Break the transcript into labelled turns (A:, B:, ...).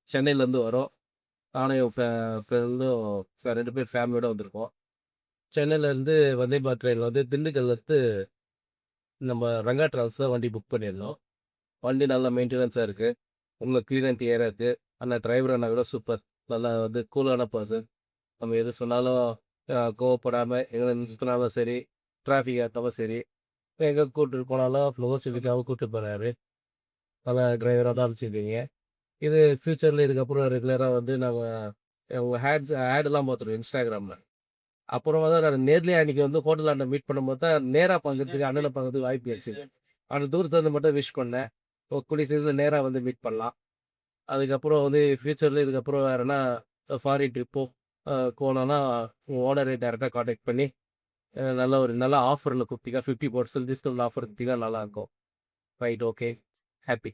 A: சென்னையிலேருந்து வரோம். நானும் என் ஃப்ரெண்டும் 2 பேர் ஃபேமிலியோட வந்திருக்கோம். சென்னையிலேருந்து வந்தே பாரத் ட்ரெயின் வந்து திண்டுக்கல்லேருந்து நம்ம ரங்கா டிராவல்ஸ் தான் வண்டி புக் பண்ணியிருந்தோம். வண்டி நல்லா மெயின்டெனன்ஸா இருக்கு. உள்ள கிளீன் அண்ட் கிளியரா இருக்கு. ஆனா டிரைவர் அண்ணா கூட சூப்பர். நல்லா வந்து கூலான பெர்சன். நம்ம எது சொன்னாலும் கோவப்படாம எங்கள நிறுத்தினாலும் சரி, டிராஃபிக் ஏத்தாலும் சரி, எங்க கூட்டிட்டு போனாலும் ஃப்ளோ ஸ்பீடுக்காக கூட்டிட்டு போறாரு. நல்ல டிரைவரா தான் வச்சிருக்கீங்க. இது ஃபியூச்சர்ல இதுக்கப்புறம் ரெகுலரா வந்து நாங்க உங்க ஆட்லாம் பார்த்துருக்கோம் Instagramல. அப்புறம் தான் நான் நேர்லயே அன்னைக்கு வந்து ஹோட்டலாண்ட மீட் பண்ணும்போது தான் நேரா பார்க்கறதுக்கு அண்ணன பார்க்கறதுக்கு வாய்ப்பு கிடைச்சது. ஆனா தூரத்துல இருந்து மட்டும் விஷ் பண்ணேன். கூடிய சீக்கிரத்துல நேரா வந்து மீட் பண்ணலாம். அதுக்கப்புறம் வந்து ஃபியூச்சர்ல இதுக்கப்புறம் வேறனா ஃபாரின் ட்ரிப்போ போனோம்னா உங்க ஓனர டைரக்ட்டா கான்டாக்ட் பண்ணி நல்ல ஒரு நல்ல ஆஃபர்ல குடுத்தீங்க 50% டிஸ்கவுண்ட் ஆஃபர் குடுத்தீங்கன்னா நல்லாருக்கும். Right okay. ஹேப்பி.